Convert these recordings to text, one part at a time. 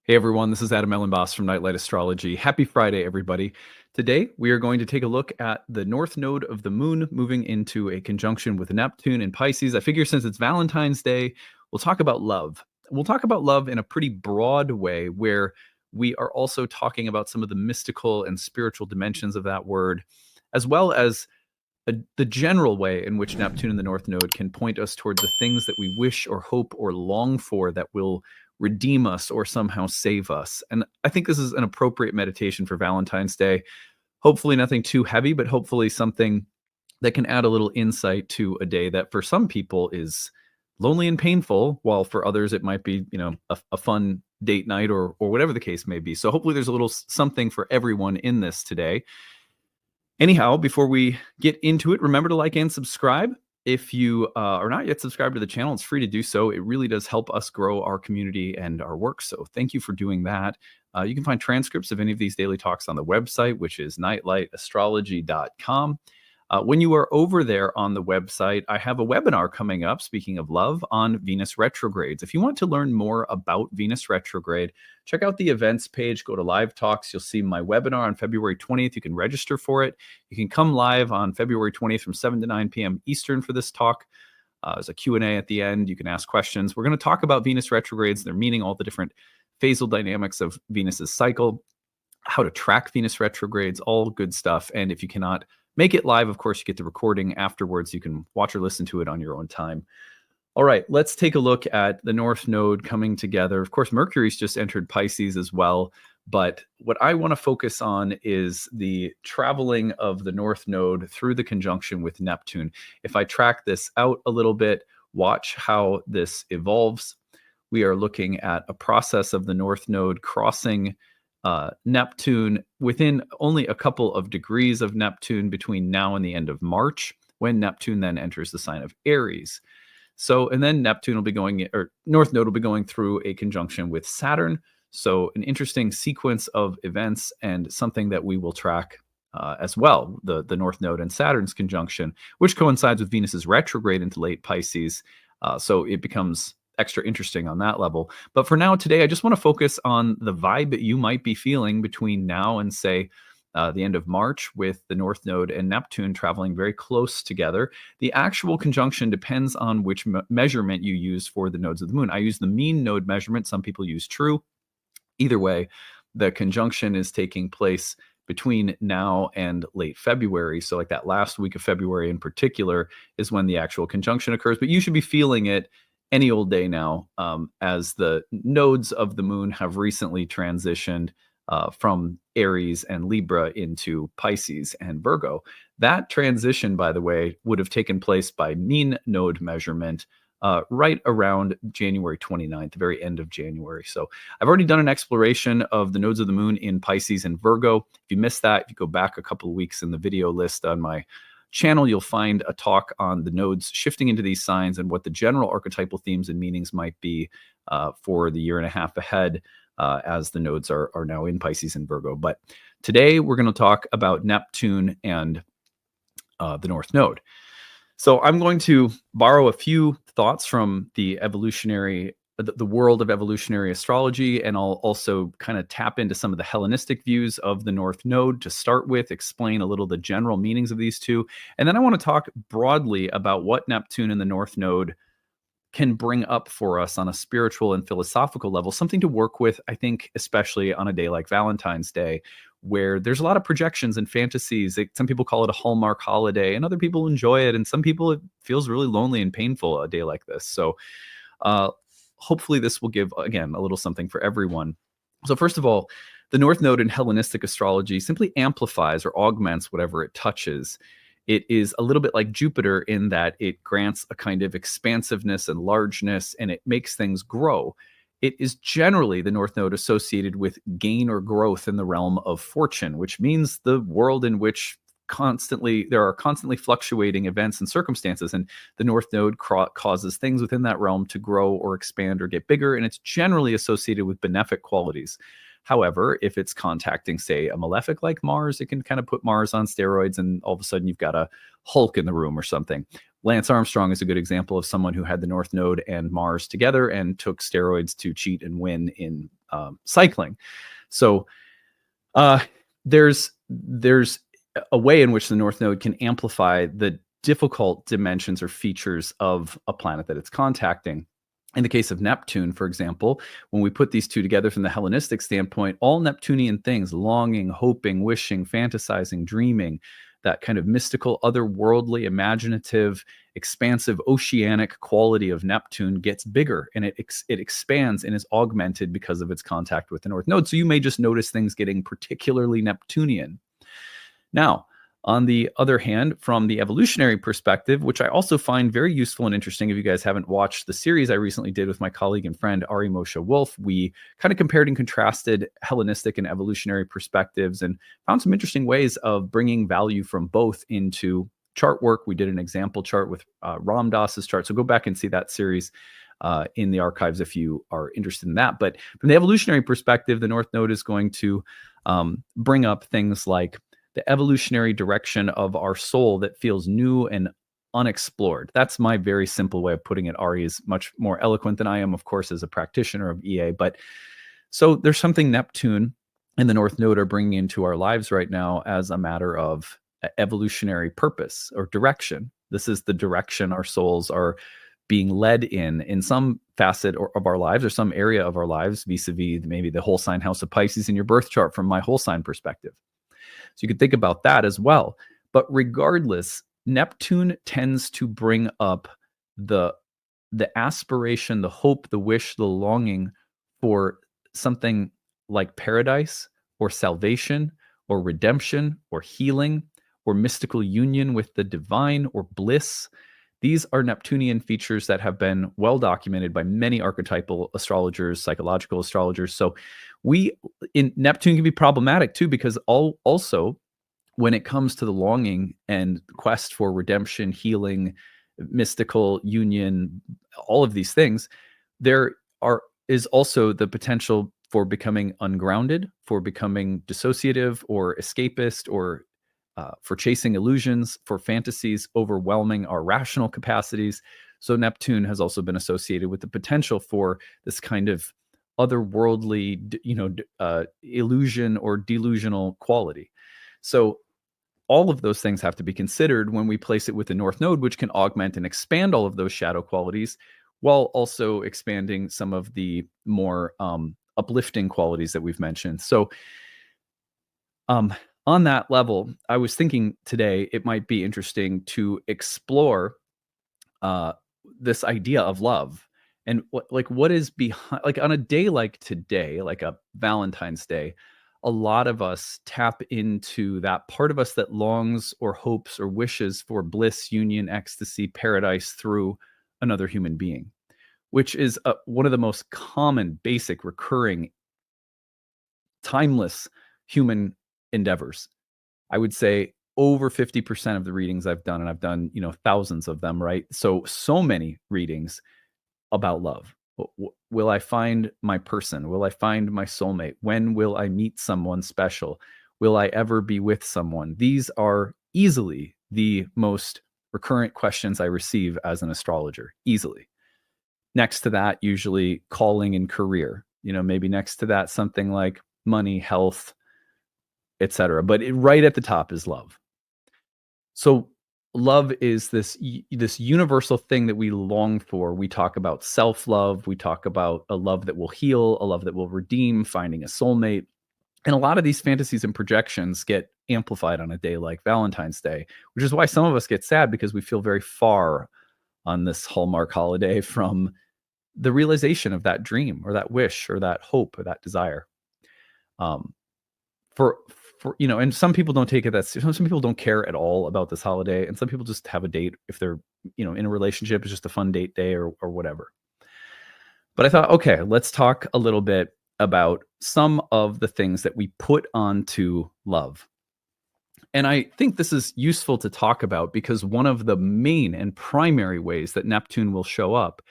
Hey everyone, this is Elenbaas from Nightlight Astrology. Happy Friday, everybody. Today, we are going to take a look at the north node of the moon moving into a conjunction with Neptune in Pisces. I figure since it's Valentine's Day, we'll talk about love. We'll talk about love in a pretty broad way where we are also talking about some of the mystical and spiritual dimensions of that word, as well as the general way in which Neptune in the North Node can point us towards the things that we wish or hope or long for that will redeem us or somehow save us. And I think this is an appropriate meditation for Valentine's Day. Hopefully, nothing too heavy, but hopefully something that can add a little insight to a day that for some people is lonely and painful, while for others it might be, a fun date night or whatever the case may be. So hopefully there's a little something for everyone in this today. Anyhow, before we get into it, remember to like and subscribe. If you are not yet subscribed to the channel, it's free to do so. It really does help us grow our community and our work. So thank you for doing that. You can find transcripts of any of these daily talks on the website, which is nightlightastrology.com. When you are over there on the website, I have a webinar coming up, speaking of love, on Venus retrogrades. If you want to learn more about Venus retrograde, check out the events page, go to live talks. You'll see my webinar on February 20th. You can register for it. You can come live on February 20th from 7 to 9 p.m. Eastern for this talk. There's a Q&A at the end. You can ask questions. We're going to talk about Venus retrogrades, their meaning, all the different phasal dynamics of Venus's cycle, how to track Venus retrogrades, all good stuff. And if you cannot make it live, of course, you get the recording afterwards. You can watch or listen to it on your own time. All right, let's take a look at the North Node coming together. Of course, Mercury's just entered Pisces as well. But what I want to focus on is the traveling of the North Node through the conjunction with Neptune. If I track this out a little bit, watch how this evolves. We are looking at a process of the North Node crossing Neptune within only a couple of degrees of Neptune between now and the end of March, when Neptune then enters the sign of Aries. So, and then Neptune will be going, or North Node will be going through a conjunction with Saturn. So an interesting sequence of events and something that we will track as well, the North Node and Saturn's conjunction, which coincides with Venus's retrograde into late Pisces. So it becomes extra interesting on that level. But for now, today, I just want to focus on the vibe that you might be feeling between now and, say, the end of March, with the North Node and Neptune traveling very close together. The actual conjunction depends on which measurement you use for the nodes of the moon. I use the mean node measurement. Some people use true. Either way, the conjunction is taking place between now and late February. So like that last week of February in particular is when the actual conjunction occurs. But you should be feeling it any old day now, as the nodes of the moon have recently transitioned from Aries and Libra into Pisces and Virgo. That transition, by the way, would have taken place by mean node measurement right around January 29th, the very end of January. So I've already done an exploration of the nodes of the moon in Pisces and Virgo. If you missed that, if you go back a couple of weeks in the video list on my channel, you'll find a talk on the nodes shifting into these signs and what the general archetypal themes and meanings might be for the year and a half ahead, as the nodes are now in Pisces and Virgo. But today we're going to talk about Neptune and the North Node. So I'm going to borrow a few thoughts from the world of evolutionary astrology, and I'll also kind of tap into some of the Hellenistic views of the North Node to start with, explain a little the general meanings of these two. And then I want to talk broadly about what Neptune and the North Node can bring up for us on a spiritual and philosophical level, something to work with, I think, especially on a day like Valentine's Day, where there's a lot of projections and fantasies. Some people call it a Hallmark holiday, and other people enjoy it. And some people, it feels really lonely and painful a day like this. So hopefully this will give, again, a little something for everyone. So first of all, the North Node in Hellenistic astrology simply amplifies or augments whatever it touches. It is a little bit like Jupiter in that it grants a kind of expansiveness and largeness, and it makes things grow. It is generally the North Node associated with gain or growth in the realm of fortune, which means the world in which there are constantly fluctuating events and circumstances, and the North Node causes things within that realm to grow or expand or get bigger, and it's generally associated with benefic qualities. However, if it's contacting, say, a malefic like Mars, it can kind of put Mars on steroids, and all of a sudden you've got a Hulk in the room or something. Lance Armstrong is a good example of someone who had the North Node and Mars together and took steroids to cheat and win in cycling. So there's a way in which the North Node can amplify the difficult dimensions or features of a planet that it's contacting. In the case of Neptune, for example, when we put these two together from the Hellenistic standpoint, all Neptunian things, longing, hoping, wishing, fantasizing, dreaming, that kind of mystical, otherworldly, imaginative, expansive, oceanic quality of Neptune gets bigger, and it expands and is augmented because of its contact with the North Node. So you may just notice things getting particularly Neptunian. Now, on the other hand, from the evolutionary perspective, which I also find very useful and interesting, if you guys haven't watched the series I recently did with my colleague and friend Ari Moshe Wolf, we kind of compared and contrasted Hellenistic and evolutionary perspectives and found some interesting ways of bringing value from both into chart work. We did an example chart with Ram Dass's chart, so go back and see that series in the archives if you are interested in that. But from the evolutionary perspective, the North Node is going to bring up things like the evolutionary direction of our soul that feels new and unexplored. That's my very simple way of putting it. Ari is much more eloquent than I am, of course, as a practitioner of EA. But so there's something Neptune and the North Node are bringing into our lives right now as a matter of evolutionary purpose or direction. This is the direction our souls are being led in some facet of our lives or some area of our lives, vis-a-vis maybe the whole sign house of Pisces in your birth chart from my whole sign perspective. So you could think about that as well. But regardless, Neptune tends to bring up the aspiration, the hope, the wish, the longing for something like paradise or salvation or redemption or healing or mystical union with the divine or bliss. These are Neptunian features that have been well documented by many archetypal astrologers, psychological astrologers. So Neptune can be problematic too, because also when it comes to the longing and quest for redemption, healing, mystical union, all of these things, there is also the potential for becoming ungrounded, for becoming dissociative or escapist, or for chasing illusions, for fantasies overwhelming our rational capacities. So Neptune has also been associated with the potential for this kind of otherworldly, illusion or delusional quality. So all of those things have to be considered when we place it with the North Node, which can augment and expand all of those shadow qualities while also expanding some of the more uplifting qualities that we've mentioned. So on that level, I was thinking today it might be interesting to explore this idea of love and what is behind, like on a day like today, like a Valentine's Day, a lot of us tap into that part of us that longs or hopes or wishes for bliss, union, ecstasy, paradise through another human being, which is one of the most common, basic, recurring, timeless human endeavors. I would say over 50% of the readings I've done, and I've done, thousands of them, right? So many readings about love. Will I find my person? Will I find my soulmate? When will I meet someone special? Will I ever be with someone? These are easily the most recurrent questions I receive as an astrologer, easily. Next to that, usually calling and career, maybe next to that, something like money, health, etc. But right at the top is love. So love is this universal thing that we long for. We talk about self-love. We talk about a love that will heal, a love that will redeem, finding a soulmate. And a lot of these fantasies and projections get amplified on a day like Valentine's Day, which is why some of us get sad, because we feel very far on this Hallmark holiday from the realization of that dream or that wish or that hope or that desire. And some people don't take it that some people don't care at all about this holiday, and some people just have a date if they're in a relationship. It's just a fun date day or whatever. But I thought, okay, let's talk a little bit about some of the things that we put onto love. And I think this is useful to talk about because one of the main and primary ways that Neptune will show up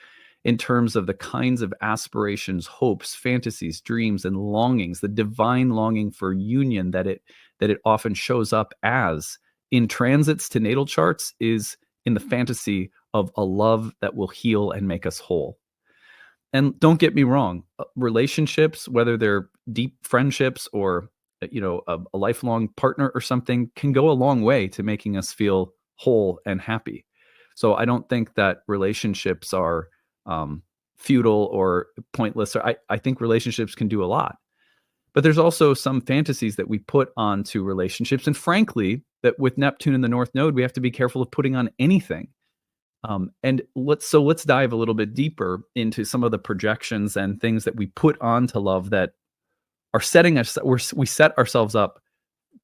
in terms of the kinds of aspirations, hopes, fantasies, dreams, and longings, the divine longing for union that it often shows up as in transits to natal charts, is in the fantasy of a love that will heal and make us whole. And don't get me wrong, relationships, whether they're deep friendships or a lifelong partner or something, can go a long way to making us feel whole and happy. So I don't think that relationships are futile or pointless. Or I think relationships can do a lot. But there's also some fantasies that we put onto relationships. And frankly, that with Neptune in the North Node, we have to be careful of putting on anything. And let's dive a little bit deeper into some of the projections and things that we put onto love that are setting us. We set ourselves up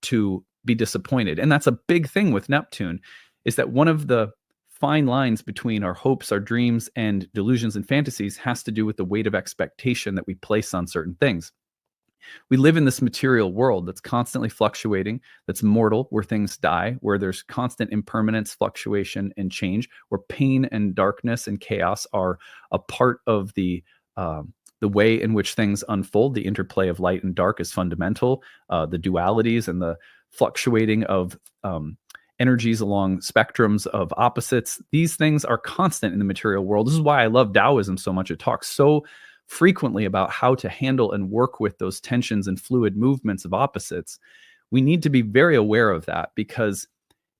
to be disappointed, and that's a big thing with Neptune. Is that one of the fine lines between our hopes, our dreams, and delusions and fantasies has to do with the weight of expectation that we place on certain things. We live in this material world that's constantly fluctuating, that's mortal, where things die, where there's constant impermanence, fluctuation, and change, where pain and darkness and chaos are a part of the way in which things unfold. The interplay of light and dark is fundamental. The dualities and the fluctuating of energies along spectrums of opposites, these things are constant in the material world. This is why I love Taoism so much. It talks so frequently about how to handle and work with those tensions and fluid movements of opposites. We need to be very aware of that, because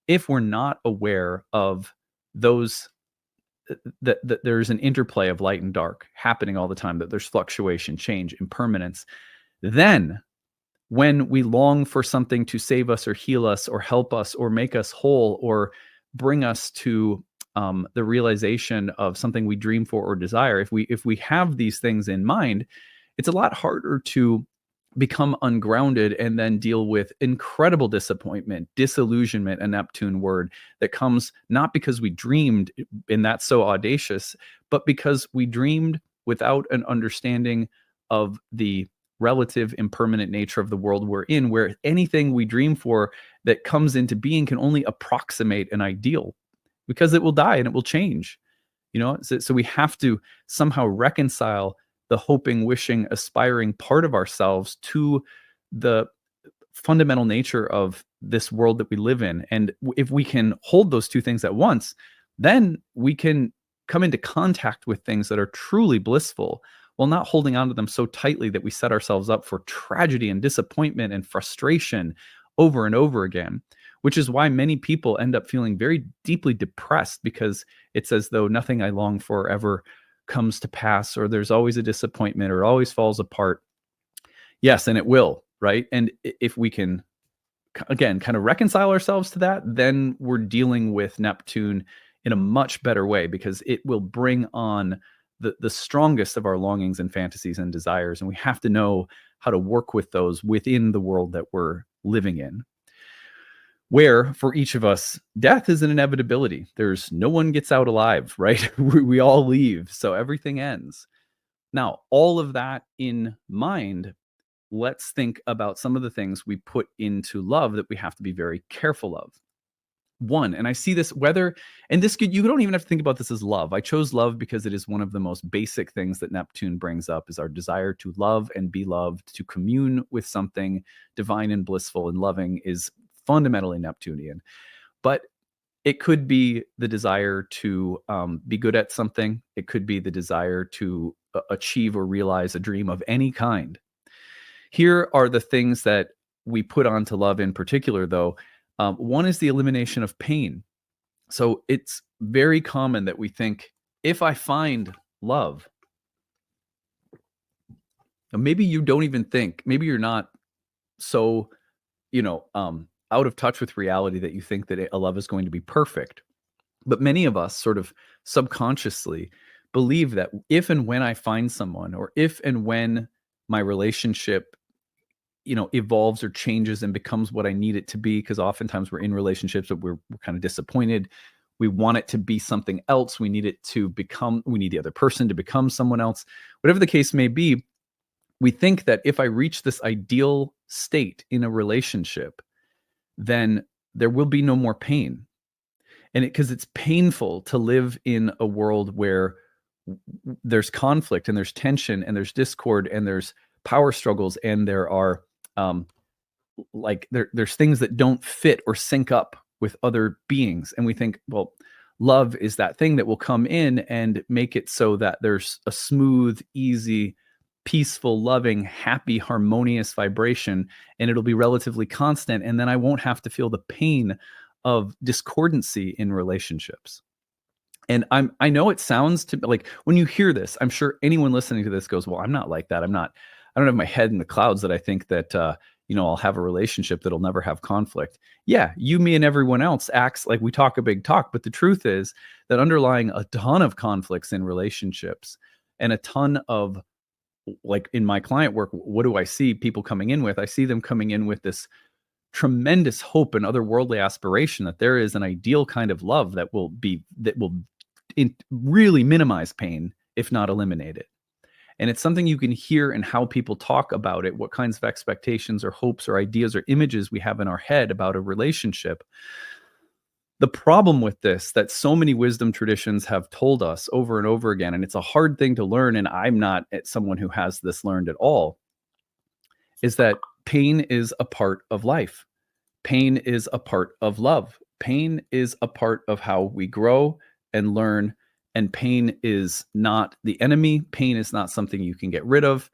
if we're not aware of those, that there's an interplay of light and dark happening all the time, that there's fluctuation, change, impermanence, then when we long for something to save us or heal us or help us or make us whole or bring us to the realization of something we dream for or desire, if we have these things in mind, it's a lot harder to become ungrounded and then deal with incredible disappointment, disillusionment, a Neptune word that comes not because we dreamed, and that's so audacious, but because we dreamed without an understanding of the relative impermanent nature of the world we're in, where anything we dream for that comes into being can only approximate an ideal, because it will die and it will change. So we have to somehow reconcile the hoping, wishing, aspiring part of ourselves to the fundamental nature of this world that we live in. And if we can hold those two things at once, then we can come into contact with things that are truly blissful, while not holding on to them so tightly that we set ourselves up for tragedy and disappointment and frustration over and over again. Which is why many people end up feeling very deeply depressed, because it's as though nothing I long for ever comes to pass, or there's always a disappointment, or it always falls apart. Yes, and it will, right? And if we can, again, kind of reconcile ourselves to that, then we're dealing with Neptune in a much better way, because it will bring on the strongest of our longings and fantasies and desires. And we have to know how to work with those within the world that we're living in, where for each of us, death is an inevitability. There's no one gets out alive, right? We all leave, so everything ends. Now, all of that in mind, let's think about some of the things we put into love that we have to be very careful of. One, and I see this you don't even have to think about this as love. I chose love because it is one of the most basic things that Neptune brings up, is our desire to love and be loved, to commune with something divine and blissful and loving is fundamentally Neptunian. But it could be the desire to be good at something. It could be the desire to achieve or realize a dream of any kind. Here are the things that we put onto love in particular, though. One is the elimination of pain. So it's very common that we think, if I find love, maybe you don't even think, maybe you're not so, out of touch with reality that you think that a love is going to be perfect. But many of us sort of subconsciously believe that if and when I find someone, or if and when my relationship evolves or changes and becomes what I need it to be, because oftentimes we're in relationships but we're kind of disappointed. We want it to be something else. We need the other person to become someone else. Whatever the case may be, we think that if I reach this ideal state in a relationship, then there will be no more pain. And because it's painful to live in a world where there's conflict and there's tension and there's discord and there's power struggles, and there are there's things that don't fit or sync up with other beings. And we think, well, Love is that thing that will come in and make it so that there's a smooth, easy, peaceful, loving, happy, harmonious vibration, and it'll be relatively constant. And then I won't have to feel the pain of discordancy in relationships. And I know it sounds to like when you hear this, I'm sure anyone listening to this goes, well, I'm not like that. I don't have my head in the clouds that I think that, I'll have a relationship that'll never have conflict. Yeah, you, me, and everyone else acts like we talk a big talk. But the truth is that underlying a ton of conflicts in relationships and a ton of, like in my client work, what do I see people coming in with? I see them coming in with this tremendous hope and otherworldly aspiration that there is an ideal kind of love that will really minimize pain, if not eliminate it. And it's something you can hear in how people talk about it, what kinds of expectations or hopes or ideas or images we have in our head about a relationship. The problem with this that so many wisdom traditions have told us over and over again, and it's a hard thing to learn, and I'm not someone who has this learned at all, is that pain is a part of life. Pain is a part of love. Pain is a part of how we grow and learn. And pain is not the enemy. Pain is not something you can get rid of.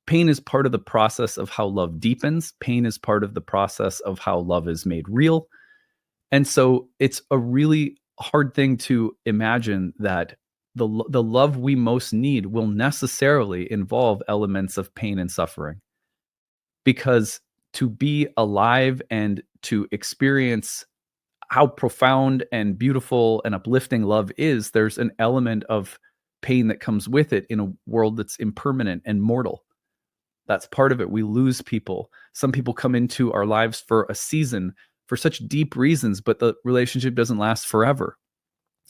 Pain is part of the process of how love deepens. Pain is part of the process of how love is made real. And so it's a really hard thing to imagine that the love we most need will necessarily involve elements of pain and suffering. Because to be alive and to experience how profound and beautiful and uplifting love is, there's an element of pain that comes with it in a world that's impermanent and mortal. That's part of it. We lose people. Some people come into our lives for a season for such deep reasons, but the relationship doesn't last forever.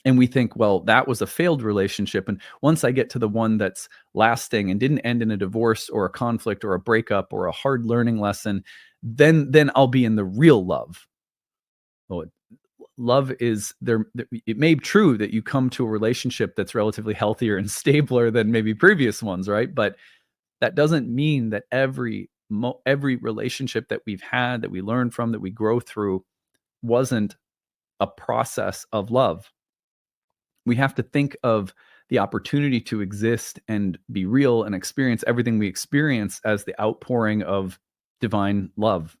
And we think, well, that was a failed relationship. And once I get to the one that's lasting and didn't end in a divorce or a conflict or a breakup or a hard learning lesson, then I'll be in the real love. Well, love is there. It may be true that you come to a relationship that's relatively healthier and stabler than maybe previous ones, right? But that doesn't mean that every relationship that we've had, that we learn from, that we grow through, wasn't a process of love. We have to think of the opportunity to exist and be real and experience everything we experience as the outpouring of divine love.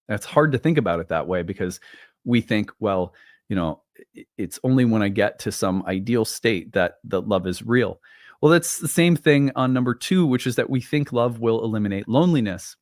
That's hard to think about it that way because we think, well, it's only when I get to some ideal state that the love is real. Well, that's the same thing on number 2, which is that we think love will eliminate loneliness.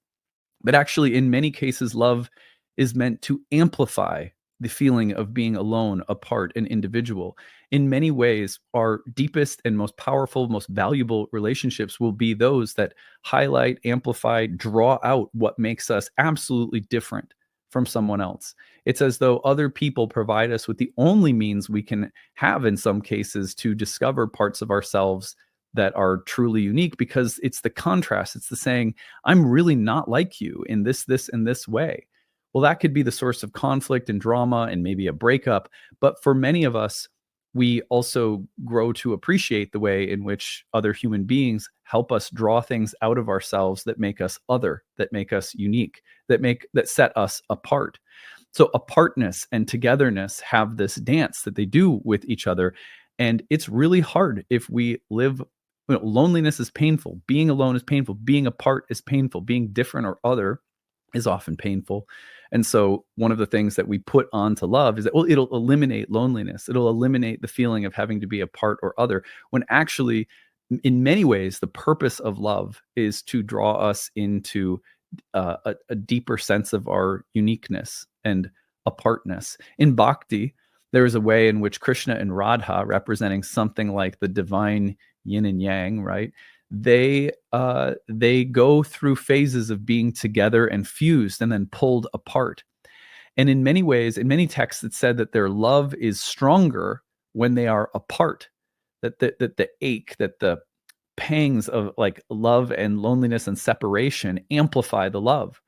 But actually, in many cases, love is meant to amplify the feeling of being alone, apart, and individual. In many ways, our deepest and most powerful, most valuable relationships will be those that highlight, amplify, draw out what makes us absolutely different from someone else. It's as though other people provide us with the only means we can have in some cases to discover parts of ourselves that are truly unique, because it's the contrast. It's the saying, I'm really not like you in this, and this way. Well, that could be the source of conflict and drama and maybe a breakup. But for many of us, we also grow to appreciate the way in which other human beings help us draw things out of ourselves that make us other, that make us unique, that set us apart. So apartness and togetherness have this dance that they do with each other. And it's really hard if we live, loneliness is painful. Being alone is painful. Being apart is painful. Being different or other is often painful. And so one of the things that we put onto love is that, well, it'll eliminate loneliness. It'll eliminate the feeling of having to be apart or other, when actually, in many ways, the purpose of love is to draw us into a deeper sense of our uniqueness and apartness. In Bhakti, there is a way in which Krishna and Radha, representing something like the divine yin and yang, right? They go through phases of being together and fused and then pulled apart. And in many ways, in many texts, it said that their love is stronger when they are apart, that the ache, that the pangs of like love and loneliness and separation amplify the love.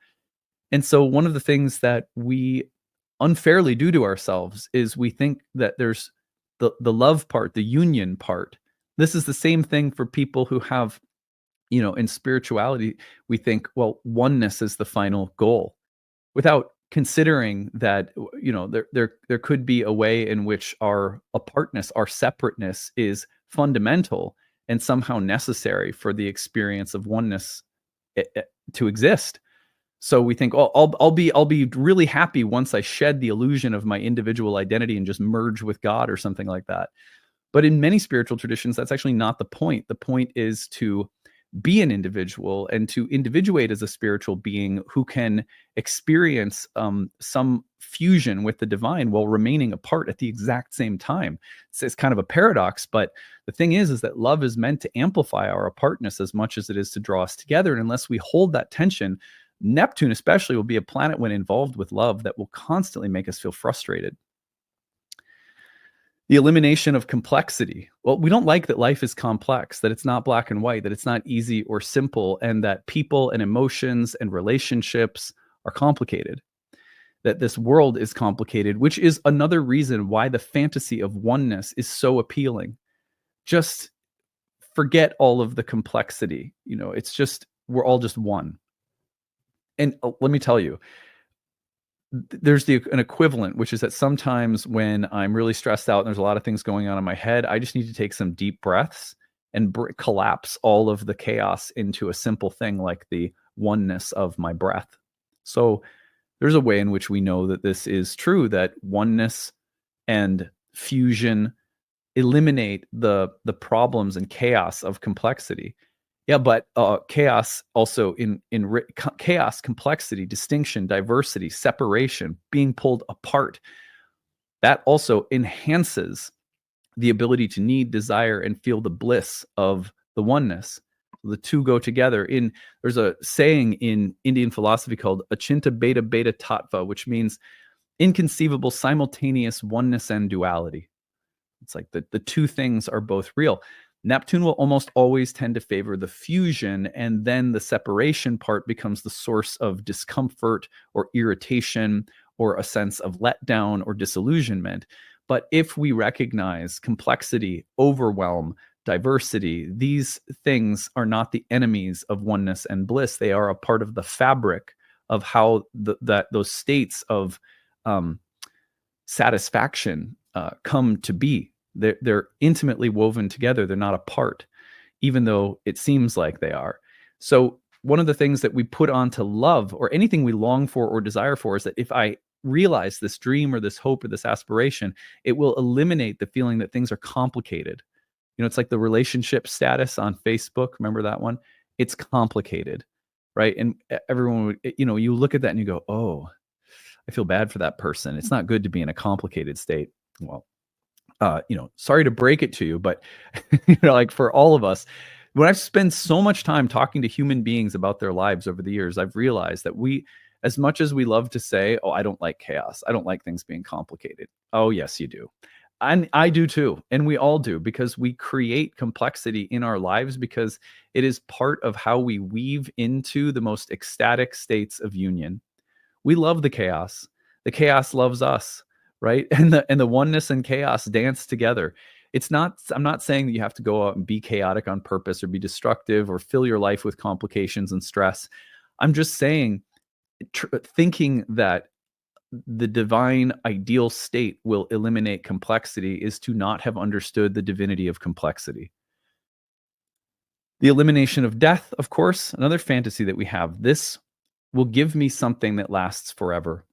And so one of the things that we unfairly do to ourselves is we think that there's the love part, the union part. This is the same thing for people who have, in spirituality, we think, well, oneness is the final goal, without considering that, there could be a way in which our apartness, our separateness is fundamental and somehow necessary for the experience of oneness to exist. So we think, oh, I'll be really happy once I shed the illusion of my individual identity and just merge with God or something like that. But in many spiritual traditions, that's actually not the point. The point is to be an individual and to individuate as a spiritual being who can experience some fusion with the divine while remaining apart at the exact same time. It's kind of a paradox, but the thing is that love is meant to amplify our apartness as much as it is to draw us together. And unless we hold that tension, Neptune especially will be a planet when involved with love that will constantly make us feel frustrated. The elimination of complexity. Well, we don't like that life is complex, that it's not black and white, that it's not easy or simple, and that people and emotions and relationships are complicated, that this world is complicated, which is another reason why the fantasy of oneness is so appealing. Just forget all of the complexity. It's just, we're all just one. And let me tell you, there's an equivalent, which is that sometimes when I'm really stressed out and there's a lot of things going on in my head, I just need to take some deep breaths and collapse all of the chaos into a simple thing like the oneness of my breath. So there's a way in which we know that this is true, that oneness and fusion eliminate the problems and chaos of complexity. Yeah, but chaos also in chaos, complexity, distinction, diversity, separation, being pulled apart, that also enhances the ability to need, desire, and feel the bliss of the oneness. The two go together. There's a saying in Indian philosophy called acyuta-bhava tattva, which means inconceivable simultaneous oneness and duality. It's like the two things are both real. Neptune will almost always tend to favor the fusion, and then the separation part becomes the source of discomfort or irritation or a sense of letdown or disillusionment. But if we recognize complexity, overwhelm, diversity, these things are not the enemies of oneness and bliss. They are a part of the fabric of how those states of satisfaction come to be. They're intimately woven together. They're not apart, even though it seems like they are. So one of the things that we put onto love or anything we long for or desire for is that if I realize this dream or this hope or this aspiration, it will eliminate the feeling that things are complicated. It's like the relationship status on Facebook. Remember that one? It's complicated, right? And everyone would, you look at that and you go, oh, I feel bad for that person. It's not good to be in a complicated state. Well, sorry to break it to you, but like for all of us, when I've spent so much time talking to human beings about their lives over the years, I've realized that as much as we love to say, oh, I don't like chaos, I don't like things being complicated. Oh, yes, you do. And I do too. And we all do, because we create complexity in our lives because it is part of how we weave into the most ecstatic states of union. We love the chaos. The chaos loves us. Right? And the oneness and chaos dance together. I'm not saying that you have to go out and be chaotic on purpose or be destructive or fill your life with complications and stress. I'm just saying, thinking that the divine ideal state will eliminate complexity is to not have understood the divinity of complexity. The elimination of death, of course, another fantasy that we have. This will give me something that lasts forever.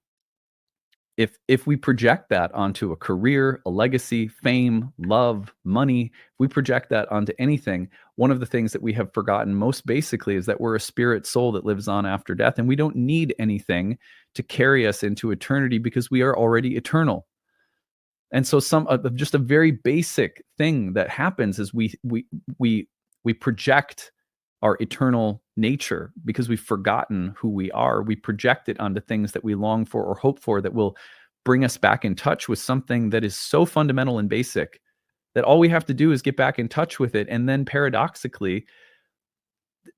If we project that onto a career, a legacy, fame, love, money, if we project that onto anything, one of the things that we have forgotten most basically is that we're a spirit soul that lives on after death, and we don't need anything to carry us into eternity because we are already eternal. And so just a very basic thing that happens is we project our eternal nature because we've forgotten who we are. We project it onto things that we long for or hope for that will bring us back in touch with something that is so fundamental and basic that all we have to do is get back in touch with it. And then paradoxically,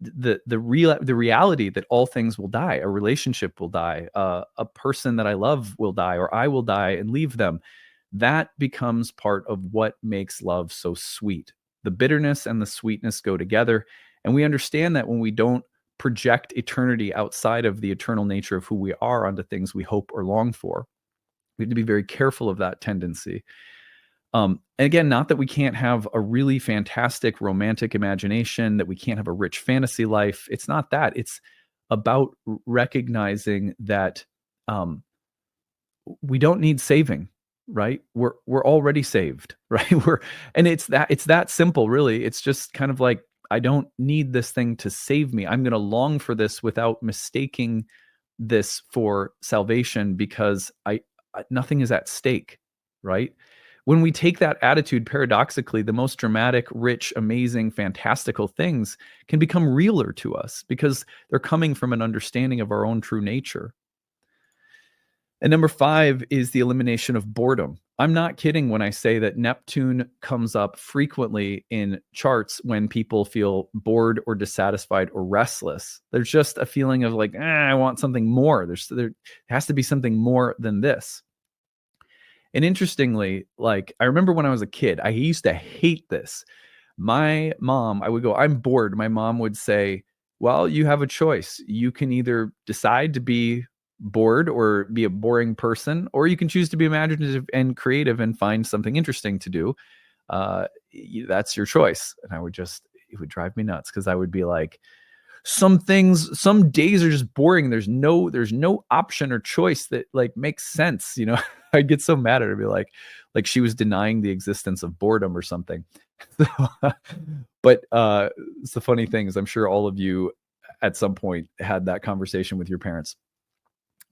the reality that all things will die, a relationship will die, a person that I love will die, or I will die and leave them, that becomes part of what makes love so sweet. The bitterness and the sweetness go together. And we understand that when we don't project eternity outside of the eternal nature of who we are onto things we hope or long for. We have to be very careful of that tendency. And again, not that we can't have a really fantastic romantic imagination, that we can't have a rich fantasy life. It's not that. It's about recognizing that we don't need saving, right? We're already saved, right? And it's that simple, really. It's just kind of like, I don't need this thing to save me. I'm going to long for this without mistaking this for salvation, because nothing is at stake, right? When we take that attitude, paradoxically, the most dramatic, rich, amazing, fantastical things can become realer to us because they're coming from an understanding of our own true nature. And number 5 is the elimination of boredom. I'm not kidding when I say that Neptune comes up frequently in charts when people feel bored or dissatisfied or restless. There's just a feeling of like, I want something more. There has to be something more than this. And interestingly, like, I remember when I was a kid, I used to hate this. My mom, I would go, I'm bored. My mom would say, well, you have a choice. You can either decide to be bored or be a boring person, or you can choose to be imaginative and creative and find something interesting to do. That's your choice. And it would drive me nuts, because I would be like, some days are just boring. There's no option or choice that like makes sense. I'd get so mad at her, be like she was denying the existence of boredom or something. But it's the funny thing is, I'm sure all of you at some point had that conversation with your parents.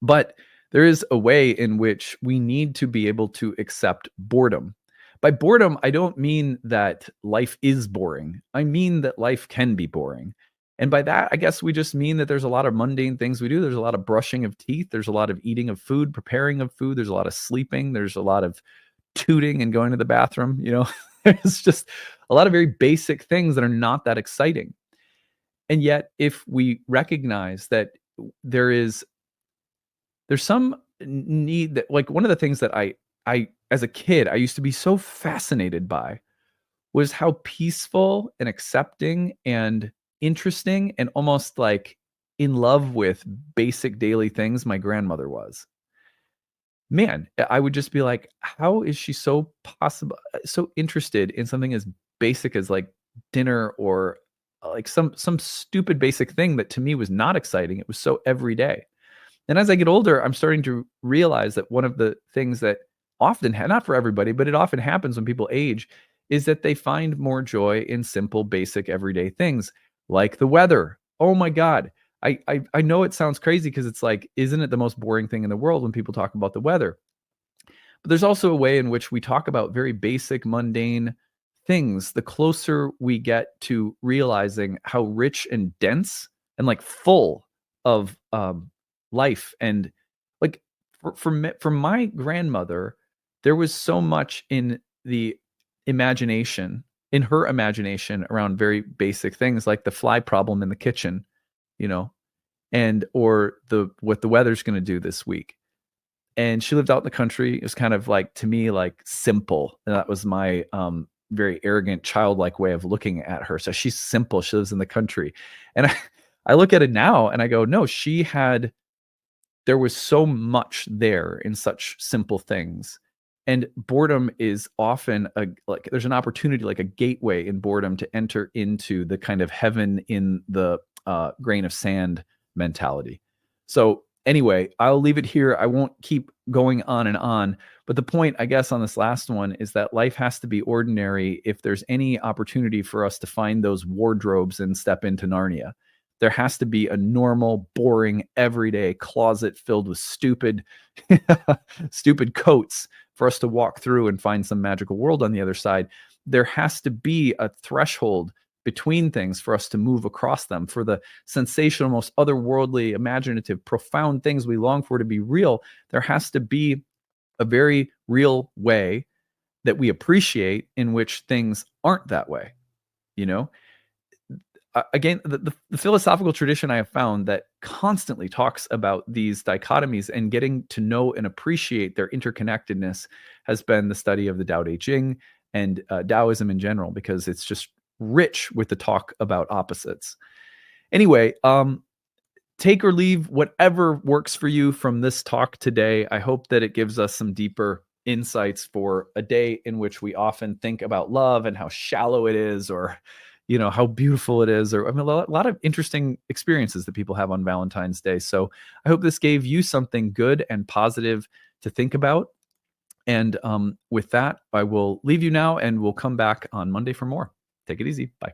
But there is a way in which we need to be able to accept boredom. By boredom, I don't mean that life is boring. I mean that life can be boring. And by that, I guess we just mean that there's a lot of mundane things we do. There's a lot of brushing of teeth. There's a lot of eating of food, preparing of food. There's a lot of sleeping. There's a lot of tooting and going to the bathroom. There's just a lot of very basic things that are not that exciting. And yet, if we recognize that there's some need, that, like, one of the things that I as a kid, I used to be so fascinated by was how peaceful and accepting and interesting and almost like in love with basic daily things my grandmother was. Man, I would just be like, how is she so interested in something as basic as like dinner, or like some stupid basic thing that to me was not exciting. It was so everyday. And as I get older, I'm starting to realize that one of the things that often, not for everybody, but it often happens when people age, is that they find more joy in simple, basic, everyday things like the weather. Oh my God. I know it sounds crazy, because it's like, isn't it the most boring thing in the world when people talk about the weather? But there's also a way in which we talk about very basic, mundane things. The closer we get to realizing how rich and dense and like full of life, and like for my grandmother, there was so much in the imagination, in her imagination, around very basic things like the fly problem in the kitchen, and or what the weather's going to do this week. And she lived out in the country. It was kind of like, to me, like simple. And that was my very arrogant, childlike way of looking at her. So she's simple. She lives in the country. And I look at it now and I go, no, there was so much there in such simple things. And boredom is often there's an opportunity, like a gateway in boredom, to enter into the kind of heaven in the grain of sand mentality. So anyway, I'll leave it here. I won't keep going on and on. But the point, I guess, on this last one is that life has to be ordinary if there's any opportunity for us to find those wardrobes and step into Narnia. There has to be a normal, boring, everyday closet filled with stupid coats for us to walk through and find some magical world on the other side. There has to be a threshold between things for us to move across them, for the sensational, most otherworldly, imaginative, profound things we long for to be real. There has to be a very real way that we appreciate in which things aren't that way. Again, the philosophical tradition I have found that constantly talks about these dichotomies and getting to know and appreciate their interconnectedness has been the study of the Tao Te Ching and Taoism in general, because it's just rich with the talk about opposites. Anyway, take or leave whatever works for you from this talk today. I hope that it gives us some deeper insights for a day in which we often think about love and how shallow it is, or how beautiful it is, or I mean, a lot of interesting experiences that people have on Valentine's Day. So I hope this gave you something good and positive to think about. And with that, I will leave you now, and we'll come back on Monday for more. Take it easy. Bye.